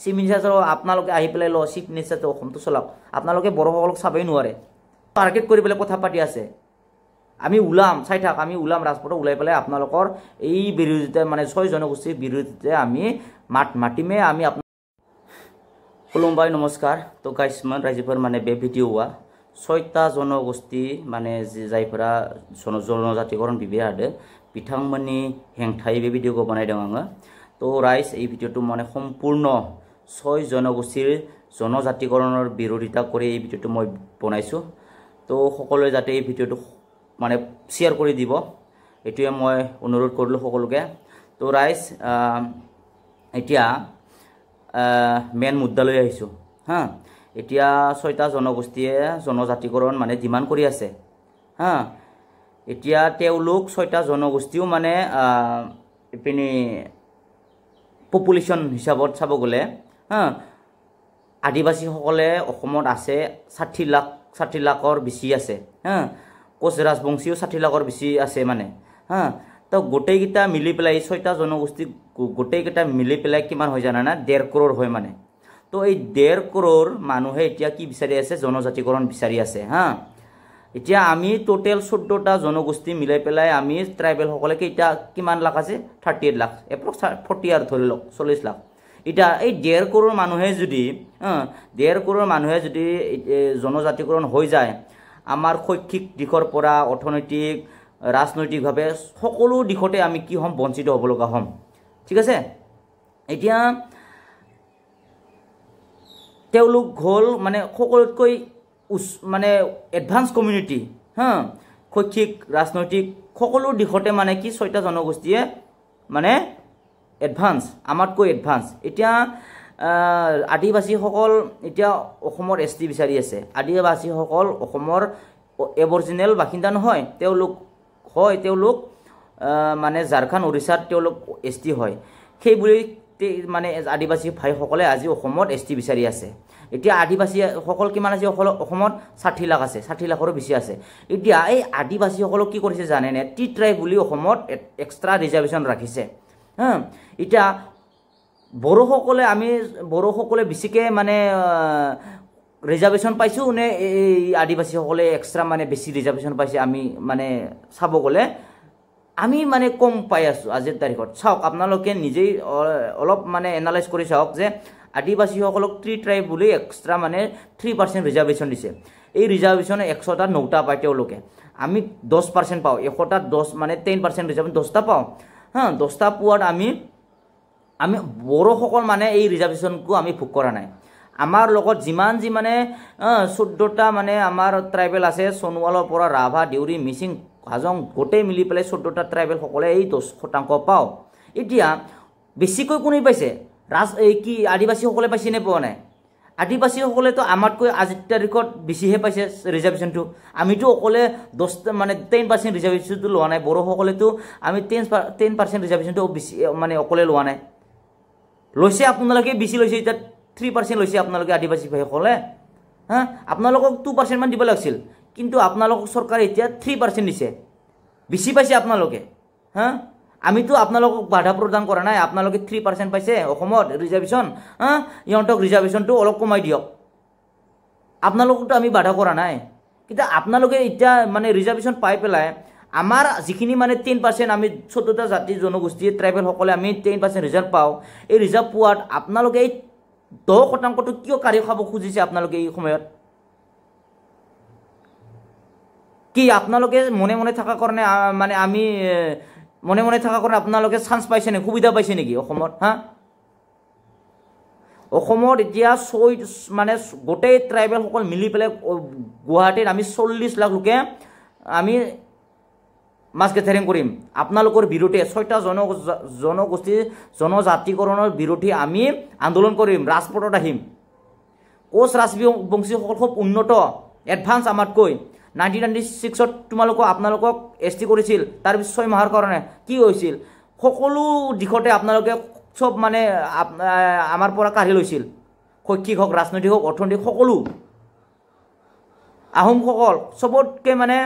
chief minister আপোনালোকে আহি পেলাই চিফ মিনিষ্টাৰটো অসমটো চলাওক আপোনালোকে বড়োসকলক চাবই নোৱাৰে টাৰ্গেট কৰি পেলাই কথা পাতি আছে আমি ওলাম চাই থাক আমি ওলাম ৰাজপথত ওলাই পেলাই আপোনালোকৰ এই বিৰোধিতা মানে 6 জনগোষ্ঠীৰ বিৰোধিতা আমি মাতিমে আমি খুলুমবাই নমস্কাৰ তো গাইস মান ৰাইজৰ মানে বে ভিডিঅ'आ 6টা জনগোষ্ঠী মানে যায়ফोरा জনজাতিকৰণ বিবিয়া আদে बिथांमोननि हेंथायै बे भिडिअखौ बानायदों आङो तो राइज এই ভিডিঅটো মানে সম্পূৰ্ণ 6 জনগোষ্ঠীৰ জনজাতিকৰণৰ বিৰোধিতা কৰি এই ভিডিঅটো মই বনাইছো তো সকলোৱে যাতে এই ভিডিঅটো মানে শেয়াৰ কৰি দিব এটোৱে মই অনুৰোধ কৰিলো সকলোকে তো ৰাইজ এতিয়া মেন মুদ্দা লৈ আহিছো হা এতিয়া 6টা জনগোষ্ঠীয়ে জনজাতিকৰণ মানে ডিমান্ড কৰি আছে হা এতিয়া তেওঁলোক 6টা জনগোষ্ঠীও মানে ইপিনি পপুলেশন হিসাবত চাব গলে হা আদিবাসী সকলে অসমত আছে 60 লাখৰ বেছি আছে হা কোচ ৰাজবংশীও 60 লাখৰ বেছি আছে মানে হা তো গোটেইকিটা মিলি পেলাই 6টা জনগোষ্ঠী গোটেইকিটা মিলি পেলাই কিমান হৈ জানা না 1.5 crore হয় মানে তো এই 1.5 crore মানুহে এতিয়া কি বিচাৰি আছে জনজাতিকৰণ বিচাৰি আছে হা এতিয়া আমি টোটাল 14টা জনগোষ্ঠী মিলাই পেলাই আমি ট্ৰাইবেল সকলে কেইটা কিমান লাখ আছে 38 লাখ এপ্ৰক্স 40 আৰ ধৰি লওক 40 লাখ এটা এই 1.5 crore মানুহে যদি 1.5 crore মানুহে যদি জনজাতিকৰণ হৈ যায় আমাৰ শৈক্ষিক দিশৰ পৰা অৰ্থনৈতিক ৰাজনৈতিকভাৱে সকলো দিশতে আমি কি হম বঞ্চিত হ'ব লগা হম ঠিক আছে এতিয়া তেওঁলোক হল মানে সকলোতকৈ মানে এডভান্স কমিউনিটি হা শৈক্ষিক ৰাজনৈতিক সকলো দিশতে মানে কি 6টা জনগোষ্ঠীয়ে মানে এডভান্স আমাতকৈ এডভান্স এতিয়া আদিবাসী সকল এতিয়া অসমৰ এসটি বিচাৰি আছে আদিবাসী সকল অসমৰ এবৰিজিনেল বাসিন্দা নহয় তেওঁলোক মানে ঝাৰখণ্ড ওড়িশাত তেওঁলোক এসটি হয় সেই বুলি মানে আদিবাসী ভাই সকলে আজি অসমত এসটি বিচাৰি আছে এতিয়া আদিবাসী সকল কিমান আছে অসমত 60 লাখ আছে 60 লাখৰো বেছি আছে এতিয়া এই আদিবাসী সকলক কি কৰিছে জানে নে টি ট্ৰাইব বুলি অসমত এক্সট্ৰা ৰিজাৰ্ভেশন ৰাখিছে হা এতিয়া বড়ো সকলে বেছিকে মানে ৰিজাৰ্ভেশন পাইছো নে এই আদিবাসী সকলে এক্সট্ৰা মানে বেছি ৰিজাৰ্ভেশন পাইছে আমি মানে চাব গলে আমি মানে কম পাই আছো আজিৰ তাৰিখত চাওক আপোনালোকে নিজেই অলপ মানে এনালাইজ কৰি চাওক যে আদিবাসী সকলক টি ট্ৰাইব বুলি এক্সট্ৰা মানে 3% ৰিজাৰ্ভেশন দিছে এই ৰিজাৰ্ভেশন 100টা 9টা পায় তেওঁলোকে আমি 10% পাও 100টা 10 মানে 10% ৰিজাৰ্ভেশন 10টা পাও হা 10টা পোৱাত আমি বড়ো সকল মানে এই ৰিজাৰ্ভেশনকো আমি ভোগ কৰা নাই আমাৰ লগত যিমান যি মানে 14টা মানে আমাৰ ট্ৰাইবেল আছে সোণোৱালৰ পৰা ৰাভা দেউৰী মিচিং হাজং গোটেই মিলি পেলাই 14টা ট্ৰাইবেল সকলে এই 10% পাও এতিয়া বেছিকৈ কোনে পাইছে এই কি আদিবাসী সকলে পাইছে নে পোৱা নাই আদিবাসী সকলে তো আমাতকৈ আজিৰ তাৰিখত বেছিহে পাইছে ৰিজাৰ্ভেশনটো আমিতো অকলে 10 মানে 10% ৰিজাৰ্ভেশনটো লোৱা নাই বড়ো সকলে তো আমি 10% ৰিজাৰ্ভেশনটো বেছি মানে অকলে লোৱা নাই লৈছে আপোনালোকে বেছি লৈছে এটা 3% লৈছে আপোনালোকে আদিবাসী ভাই সকলে হা আপোনালোকক 2% মান দিব লাগিছিল কিন্তু আপোনালোকক চৰকাৰে এতিয়া 3% দিছে বেছি পাইছে আপোনালোকে হা আমিতো আপোনালোকক বাধা প্ৰদান কৰা নাই আপোনালোকে 3% পাইছে অসমত ৰিজাৰ্ভেশন হা ইহঁতক ৰিজাৰ্ভেশনটো অলপ কমাই দিয়ক আপোনালোককতো আমি বাধা কৰা নাই কিন্তু আপোনালোকে এতিয়া মানে ৰিজাৰ্ভেশন পাই পেলাই আমাৰ যিখিনি মানে 10% আমি 14টা জাতি জনগোষ্ঠী ট্ৰাইবেল সকলে আমি 10% ৰিজাৰ্ভ পাও এই ৰিজাৰ্ভ পোৱাত আপোনালোকে 10% টো কিয় কাৰি খাব খুজিছে আপোনালোকে এই সময়ত কি আপোনালোকে মনে থাকা কাৰণে মানে আমি মনে থাকা কাৰণে আপোনালোকে চান্স পাইছে নে সুবিধা পাইছে নেকি অসমত হা অসমত এতিয়া মানে গোটেই ট্ৰাইবেল সকল মিলি পেলাই গুৱাহাটীত আমি 40 লাখ লোকে আমি মাছ গেথাৰিং কৰিম আপোনালোকৰ বিৰোধে 6টা জনগোষ্ঠী জনজাতিকৰণৰ বিৰোধী আমি আন্দোলন কৰিম ৰাজপথত আহিম কোচ ৰাজবংশী সকল খুব উন্নত এডভান্স আমাতকৈ 1996 তোমালোকক আপোনালোকক এসটি কৰিছিল তাৰ পিছত 6 মাহৰ কাৰণে কি হৈছিল সকলো দিশতে আপোনালোকে সব মানে আমাৰ পৰা কাঢ়ি লৈছিল শৈক্ষিক হওক ৰাজনৈতিক হওক অৰ্থনৈতিক সকলো আহোম সকল সবতকে মানে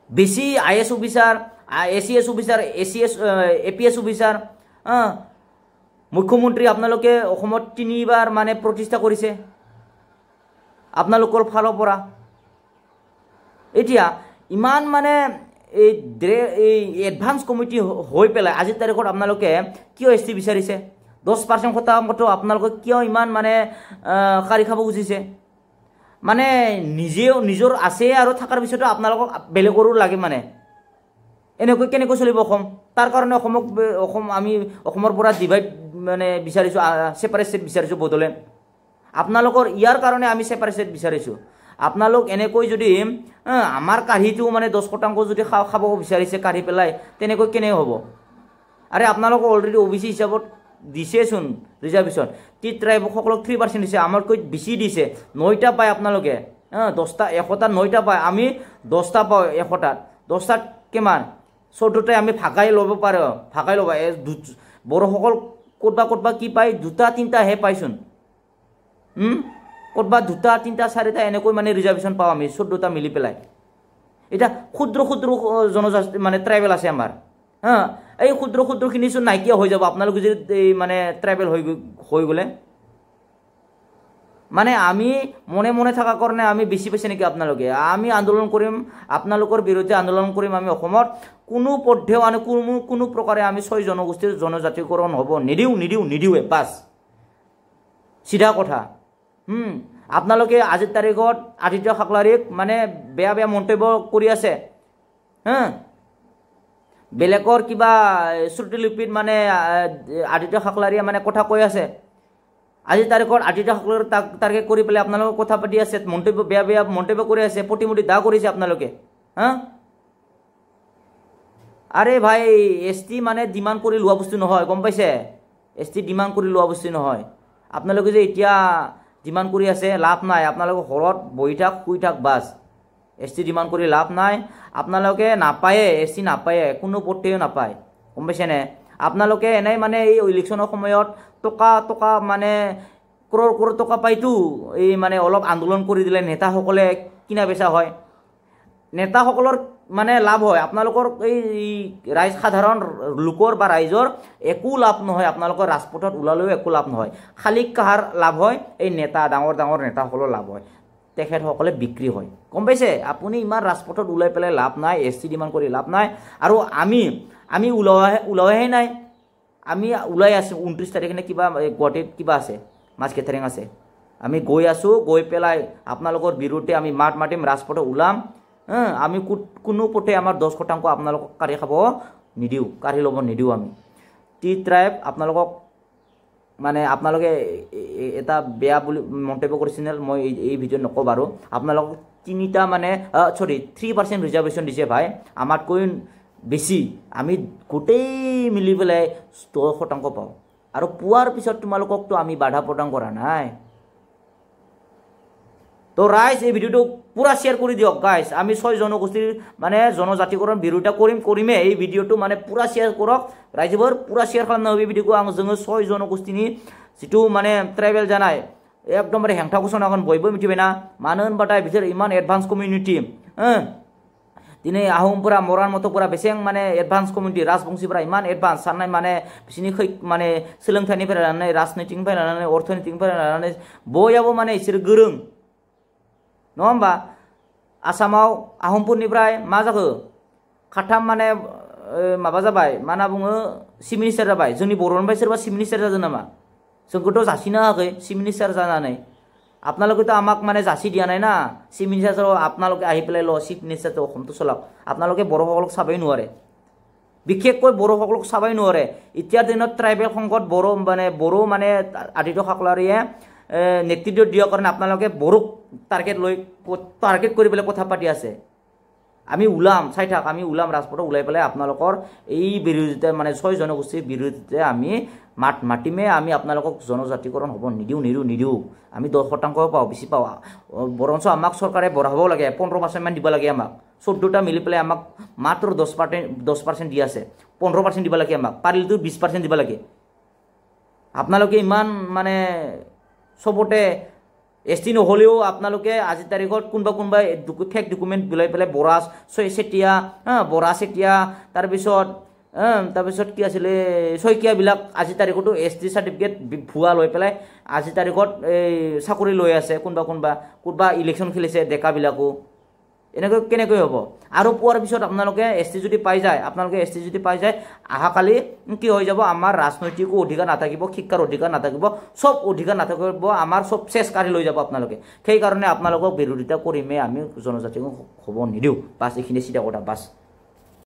বেছি is officer ACS officer ACS APS officer মুখ্যমন্ত্ৰী আপোনালোকে অসমত 3বাৰ মানে প্ৰতিষ্ঠা কৰিছে আপোনালোকৰ ফালৰ পৰা এতিয়া ইমান মানে এই এডভান্স কমিটি হৈ পেলাই আজিৰ তাৰিখত আপোনালোকে কিয় এছটি বিচাৰিছে 10% শতাংশটো আপোনালোকে কিয় ইমান মানে কাৰি খাব খুজিছে মানে নিজৰ আছে আৰু থাকাৰ পিছতো আপোনালোকক বেলেগৰো লাগে মানে এনেকৈ কেনেকৈ চলিব অসম তাৰ কাৰণে অসম আমি অসমৰ পৰা ডিভাইড মানে বিচাৰিছোঁ সেপাৰেট ষ্টেট বিচাৰিছোঁ বদলেণ্ড আপোনালোকৰ ইয়াৰ কাৰণে আমি সেপাৰেট ষ্টেট বিচাৰিছোঁ আপোনালোক এনেকৈ যদি আমাৰ কাঢ়িটো মানে 10% যদি খাব বিচাৰিছে কাঢ়ি পেলাই তেনেকৈ কেনে হ'ব আৰে আপোনালোক অলৰেডি ওবিসি হিচাপত দিছেচোন ৰিজাৰ্ভেশ্যন টি ট্ৰাইবসকলক 3% দিছে আমাৰকৈ বেছি দিছে 9টা পায় আপোনালোকে 10টা 100টা 9টা পায় আমি 10টা পাওঁ 100টাত 10টাত কিমান 14টাই আমি ভাগাই ল'ব পাৰো ভাগাই ল'ব বড়োসকল ক'তবা কি পায় 2টা 3টাহে পাইছোন ক'তবা 2টা 3টা 4টা এনেকৈ মানে ৰিজাৰ্ভেশ্যন পাওঁ আমি 14টা মিলি পেলাই এটা ক্ষুদ্ৰ জনজাতি মানে ট্ৰাইবেল আছে আমাৰ এই ক্ষুদ্ৰখিনি চোন নাইকিয়া হৈ যাব আপোনালোকে যদি মানে ট্ৰাইবেল হৈ গ'লে মানে আমি মনে থাকা কাৰণে আমি বেছি পাইছে নেকি আপোনালোকে আমি আন্দোলন কৰিম আপোনালোকৰ বিৰুদ্ধে আন্দোলন কৰিম আমি অসমত কোনো পদ্ধতিও আৰু কোনো প্ৰকাৰে আমি 6 জনগোষ্ঠীৰ জনজাতিকৰণ হ'ব নিদিওৱে পাস সিধা কথা আপোনালোকে আজিৰ তাৰিখত আদিত্য খাকলাৰীক মানে বেয়া মন্তব্য কৰি আছে বেলেগৰ কিবা শ্ৰুতিলিপিত মানে আদিত্য খাকলাৰীয়ে মানে কথা কৈ আছে আজিৰ তাৰিখত আদিত্য খাকলাৰী টাৰ্গেট কৰি পেলাই আপোনালোকে কথা পাতি আছে মন্তব্য বেয়া মন্তব্য কৰি আছে প্ৰতিমুটি দা কৰিছে আপোনালোকে আৰে ভাই এছটি মানে ডিমাণ্ড কৰি লোৱা বস্তু নহয় গম পাইছে এছটি ডিমাণ্ড কৰি লোৱা বস্তু নহয় আপোনালোকে যে এতিয়া ডিমাণ্ড কৰি আছে লাভ নাই আপোনালোকে ঘৰত বহি থাক শুই থাক বাস এছটি ডিমাণ্ড কৰি লাভ নাই আপোনালোকে নাপায়ে এছটি নাপায়ে কোনো পথেও নাপায় গম পাইছেনে আপোনালোকে এনেই মানে এই ইলেকশ্যনৰ সময়ত টকা মানে ক্ৰ'ৰ টকা পাইতো এই মানে অলপ আন্দোলন কৰি দিলে নেতাসকলে কিনা বেচা হয় নেতাসকলৰ মানে লাভ হয় আপোনালোকৰ এই সাধাৰণ লোকৰ বা ৰাইজৰ একো লাভ নহয় আপোনালোকৰ ৰাজপথত ওলালেও একো লাভ নহয় খালি কাহাৰ লাভ হয় এই নেতা ডাঙৰ নেতাসকলৰ লাভ হয় তেখেতসকলে বিক্ৰী হয় গম পাইছে আপুনি ইমান ৰাজপথত ওলাই পেলাই লাভ নাই এছটি ডিমাণ্ড কৰি লাভ নাই আৰু আমি ওলাওহে নাই আমি ওলাই আছোঁ 29 তাৰিখে কিবা গুৱাহাটীত কিবা আছে মাছ কেটাৰিং আছে আমি গৈ আছোঁ গৈ পেলাই আপোনালোকৰ বিৰুদ্ধে আমি মাত মাতিম ৰাজপথত ওলাম আমি কোনো পথে আমাৰ 10% আপোনালোকক কাঢ়ি খাব নিদিওঁ কাঢ়ি ল'ব নিদিওঁ আমি টি ট্ৰাইব আপোনালোকক মানে আপোনালোকে এটা বেয়া বুলি মন্তব্য কৰিছিল মই এই ভিডিঅ' নকওঁ বাৰু আপোনালোকক 3টা মানে 3% ৰিজাৰ্ভেশ্যন দিছে ভাই আমাতকৈ বেছি আমি গোটেই মিলি পেলাই 10% পাওঁ আৰু পোৱাৰ পিছত তোমালোককতো আমি বাধা প্ৰদান কৰা নাই তো ৰাইজ এই ভিডিঅ'টো পুৰা শ্বেয়াৰ কৰি দিয়ক গাইজ আমি 6 জনগোষ্ঠীৰ মানে জনজাতিকৰণ বিৰোধিতা কৰিমে এই ভিডিঅ'টো মানে পুৰা শ্বেয়াৰ কৰক ৰাইজবোৰ পুৰা শ্বেয়াৰ খালামना এই ভিডিঅ'खौ आं जोङो 6 জনগোষ্ঠীनि जितु মানে ট্ৰাইবেল জানাই एकदमबारे हेंथा घोषणा खान बयबो मिथिबायना मानो होनबाथाय बिसोर इमान एडभान्स कमिउनिटि दिनै आहमफोरा मरान मतफोरा बेसें माने एडभान्स कमिउनिटि राजबंशीफोरा इमान एडभान्स साननाय माने बिसिनि माने सोलोंथाइनिफ्राय लानानै राजनीतिनिफ्राय लानानै अर्थनीतिनिफ्राय लानानै बयाबो माने इसोर गोरों नङा होमबा आसामाव आहमफोरनिफ्राय मा जाखो खाथाम माने माबा जाबाय मा होनना बुङो चिफ मिनिस्टार जाबाय जोंनि बर'निफ्राय सोरबा चिफ मिनिस्टार जादों नामा जोंखौथ' जासिनो हायाखै चिफ मिनिस्टार जानानै আপোনালোকেতো আমাক মানে যাচি দিয়া নাই না চিফ মিনিষ্টাৰ আপোনালোকে আহি পেলাই ল চিফ মিনিষ্টাৰটো অসমটো চলাওক আপোনালোকে বড়োসকলক চাবই নোৱাৰে বিশেষকৈ বড়োসকলক চাবই নোৱাৰে এতিয়াৰ দিনত ট্ৰাইবেল সংকট বড়ো মানে আদিত্য খাকলাৰীয়ে নেতৃত্ব দিয়াৰ কাৰণে আপোনালোকে বড়োক টাৰ্গেট কৰি পেলাই কথা পাতি আছে আমি ওলাম চাই থাক আমি ওলাম ৰাজপথত ওলাই পেলাই আপোনালোকৰ এই বিৰোধিতা মানে 6 জনগোষ্ঠীৰ বিৰোধিতা আমি মাতিমে আমি আপোনালোকক জনজাতিকৰণ হ'ব নিদিও আমি 10% পাওঁ বেছি পাওঁ বৰঞ্চ আমাক চৰকাৰে বঢ়াব লাগে 15% মান দিব লাগে আমাক 14টা মিলি পেলাই আমাক মাত্ৰ 10% দি আছে 15% দিব লাগে আমাক পাৰিলেতো 20% দিব লাগে আপোনালোকে ইমান মানে সবতে এছটি নহলেও আপোনালোকে আজি তাৰিখত কোনবা ফেক ডকুমেণ্ট বিলাই পেলাই বৰা চেতিয়া তাৰ পিছত তাৰপিছত কি আছিলে শইকীয়াবিলাক আজি তাৰিখতো ST চাৰ্টিফিকেট ভুৱা লৈ পেলাই আজি তাৰিখত এই চাকৰি লৈ আছে কোনোবা ইলেকশ্যন খেলিছে ডেকাবিলাকো এনেকৈ কেনেকৈ হ'ব আৰু পোৱাৰ পিছত আপোনালোকে ST যদি পাই যায় অহাকালি কি হৈ যাব আমাৰ ৰাজনৈতিক অধিকাৰ নাথাকিব শিক্ষাৰ অধিকাৰ নাথাকিব সব অধিকাৰ নাথাকিব আমাৰ সব চেছ কাঢ়ি লৈ যাব আপোনালোকে সেইকাৰণে আপোনালোকক বিৰোধিতা কৰিমে আমি জনজাতিক হ'ব নিদিওঁ বাছ এইখিনি চিধা কথা বাছ